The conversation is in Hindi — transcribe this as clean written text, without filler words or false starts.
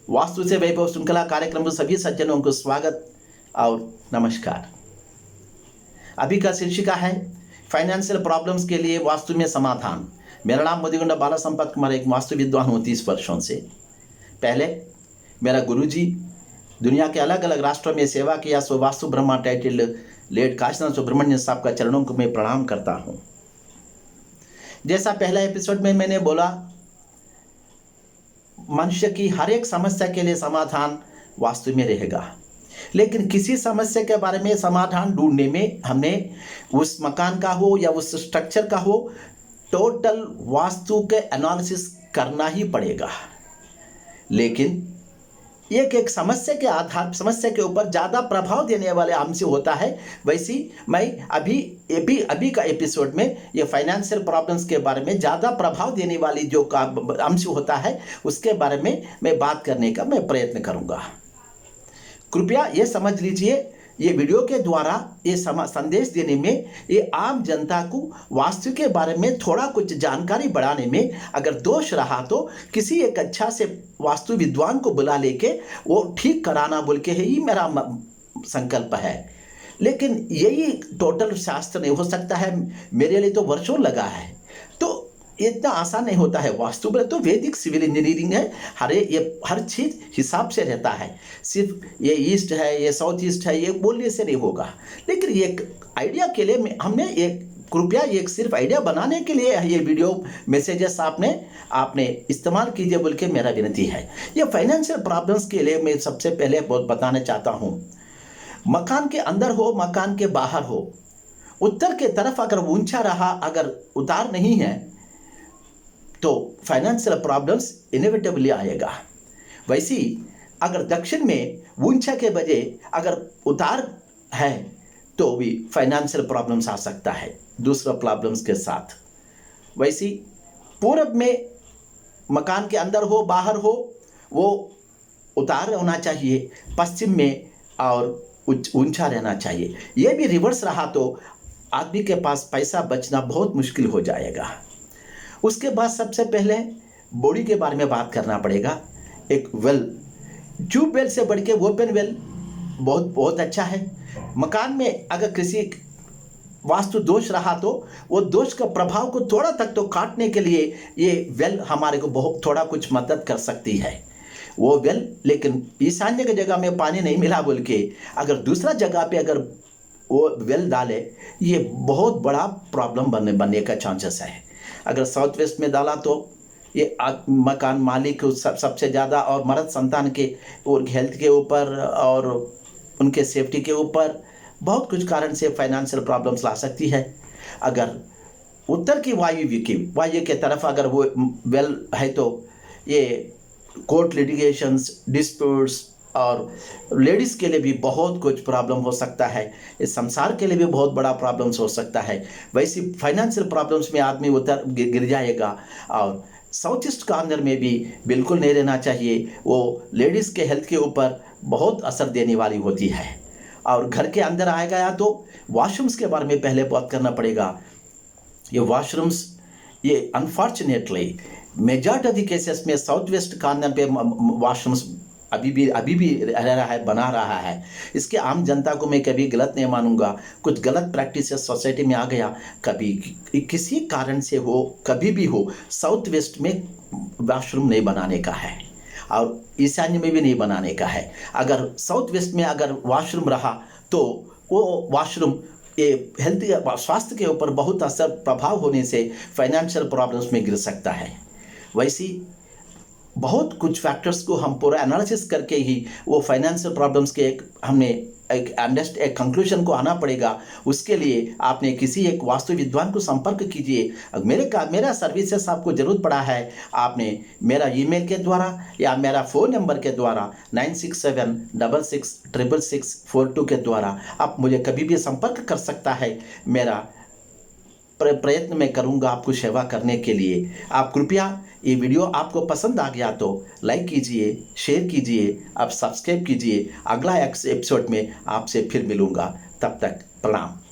वास्तु से वैभव श्रृंखला कार्यक्रम में सभी सज्जनों को स्वागत और नमस्कार। अभी का शीर्षिका है फाइनेंशियल प्रॉब्लम्स के लिए वास्तु में समाधान। मेरा नाम मोदीगुंडा बाला संपत कुमार, एक वास्तु विद्वान हूँ 30 वर्षों से। पहले मेरा गुरुजी दुनिया के अलग अलग राष्ट्रों में सेवा किया, सो वास्तु ब्रह्मा टाइटल लेड काशीनाथ सुब्रमण्यम साहब का चरणों को मैं प्रणाम करता हूँ। जैसा पहला एपिसोड में मैंने बोला, मनुष्य की हर एक समस्या के लिए समाधान वास्तु में रहेगा, लेकिन किसी समस्या के बारे में समाधान ढूंढने में हमें उस मकान का हो या उस स्ट्रक्चर का हो, टोटल वास्तु के एनालिसिस करना ही पड़ेगा। लेकिन एक समस्या के आधार समस्या के ऊपर ज़्यादा प्रभाव देने वाले अंश होता है। वैसी मैं अभी का एपिसोड में ये फाइनेंशियल प्रॉब्लम्स के बारे में ज़्यादा प्रभाव देने वाली जो अंश होता है उसके बारे में मैं बात करने का मैं प्रयत्न करूँगा। कृपया ये समझ लीजिए, ये वीडियो के द्वारा ये संदेश देने में, ये आम जनता को वास्तु के बारे में थोड़ा कुछ जानकारी बढ़ाने में अगर दोष रहा तो किसी एक अच्छा से वास्तु विद्वान को बुला लेके वो ठीक कराना बोल के ही मेरा संकल्प है। लेकिन यही टोटल शास्त्र नहीं हो सकता है, मेरे लिए तो वर्षों लगा है, तो इतना आसान नहीं होता है। वास्तु में तो वैदिक सिविल इंजीनियरिंग है, हर चीज़ हिसाब से रहता है। सिर्फ ये ईस्ट है, ये साउथ ईस्ट है, ये बोलने से नहीं होगा। लेकिन एक आइडिया के लिए हमने कृपया एक सिर्फ आइडिया बनाने के लिए ये वीडियो मैसेजेस आपने इस्तेमाल कीजिए बोल के मेरा विनती है। ये फाइनेंशियल प्रॉब्लम्स के लिए मैं सबसे पहले बहुत बताना चाहता हूँ। मकान के अंदर हो, मकान के बाहर हो, उत्तर के तरफ अगर ऊंचा रहा, अगर उतार नहीं है तो फाइनेंशियल प्रॉब्लम्स इनएविटेबली आएगा। वैसी अगर दक्षिण में ऊंचा के बजाय अगर उतार है तो भी फाइनेंशियल प्रॉब्लम्स आ सकता है दूसरा प्रॉब्लम्स के साथ। वैसी पूरब में मकान के अंदर हो, बाहर हो, वो उतार होना चाहिए, पश्चिम में और ऊंचा रहना चाहिए। ये भी रिवर्स रहा तो आदमी के पास पैसा बचना बहुत मुश्किल हो जाएगा। उसके बाद सबसे पहले बॉडी के बारे में बात करना पड़ेगा। एक वेल, ट्यूबवेल से बढ़ के ओपन वेल बहुत अच्छा है। मकान में अगर किसी वास्तु दोष रहा तो वो दोष का प्रभाव को थोड़ा तक तो काटने के लिए ये वेल हमारे को बहुत थोड़ा कुछ मदद कर सकती है। वो वेल, लेकिन ईशान्य की जगह में पानी नहीं मिला बोल के अगर दूसरा जगह पे अगर वो वेल डाले, ये बहुत बड़ा प्रॉब्लम बनने का चांसेस है। अगर साउथ वेस्ट में डाला तो ये मकान मालिक सबसे ज़्यादा और मर्द संतान के और हेल्थ के ऊपर और उनके सेफ्टी के ऊपर बहुत कुछ कारण से फाइनेंशियल प्रॉब्लम्स ला सकती है। अगर उत्तर की वायु के तरफ अगर वो वेल है तो ये कोर्ट लिटिगेशंस, डिस्प्यूट्स और लेडीज़ के लिए भी बहुत कुछ प्रॉब्लम हो सकता है। इस संसार के लिए भी बहुत बड़ा प्रॉब्लम्स हो सकता है। वैसी फाइनेंशियल प्रॉब्लम्स में आदमी उतर गिर जाएगा। और साउथ ईस्ट का अंदर में भी बिल्कुल नहीं रहना चाहिए, वो लेडीज़ के हेल्थ के ऊपर बहुत असर देने वाली होती है। और घर के अंदर आया गया तो वॉशरूम्स के बारे में पहले बात करना पड़ेगा। ये वॉशरूम्स, ये अनफॉर्चुनेटली मेजॉरिटी केसेस में साउथ वेस्ट कॉर्नर पे वॉशरूम्स अभी भी बना रहा है। इसके आम जनता को मैं कभी गलत नहीं मानूंगा। कुछ गलत प्रैक्टिसेस सोसाइटी में आ गया, कभी किसी कारण से हो, कभी भी हो, साउथ वेस्ट में वॉशरूम नहीं बनाने का है और ईशान्य में भी नहीं बनाने का है। अगर साउथ वेस्ट में अगर वॉशरूम रहा तो वो वॉशरूम ये हेल्थ स्वास्थ्य के ऊपर बहुत असर प्रभाव होने से फाइनेंशियल प्रॉब्लम्स में गिर सकता है। वैसी बहुत कुछ फैक्टर्स को हम पूरा एनालिसिस करके ही वो फाइनेंशियल प्रॉब्लम्स के एक कंक्लूजन को आना पड़ेगा। उसके लिए आपने किसी एक वास्तु विद्वान को संपर्क कीजिए। मेरा सर्विसेज आपको ज़रूरत पड़ा है, आपने मेरा ईमेल के द्वारा या मेरा फ़ोन नंबर के द्वारा 9676666642 के द्वारा आप मुझे कभी भी संपर्क कर सकता है। मेरा प्रयत्न मैं करूंगा आपको सेवा करने के लिए। आप कृपया ये वीडियो आपको पसंद आ गया तो लाइक कीजिए, शेयर कीजिए, आप सब्सक्राइब कीजिए। अगला एपिसोड में आपसे फिर मिलूंगा, तब तक प्रणाम।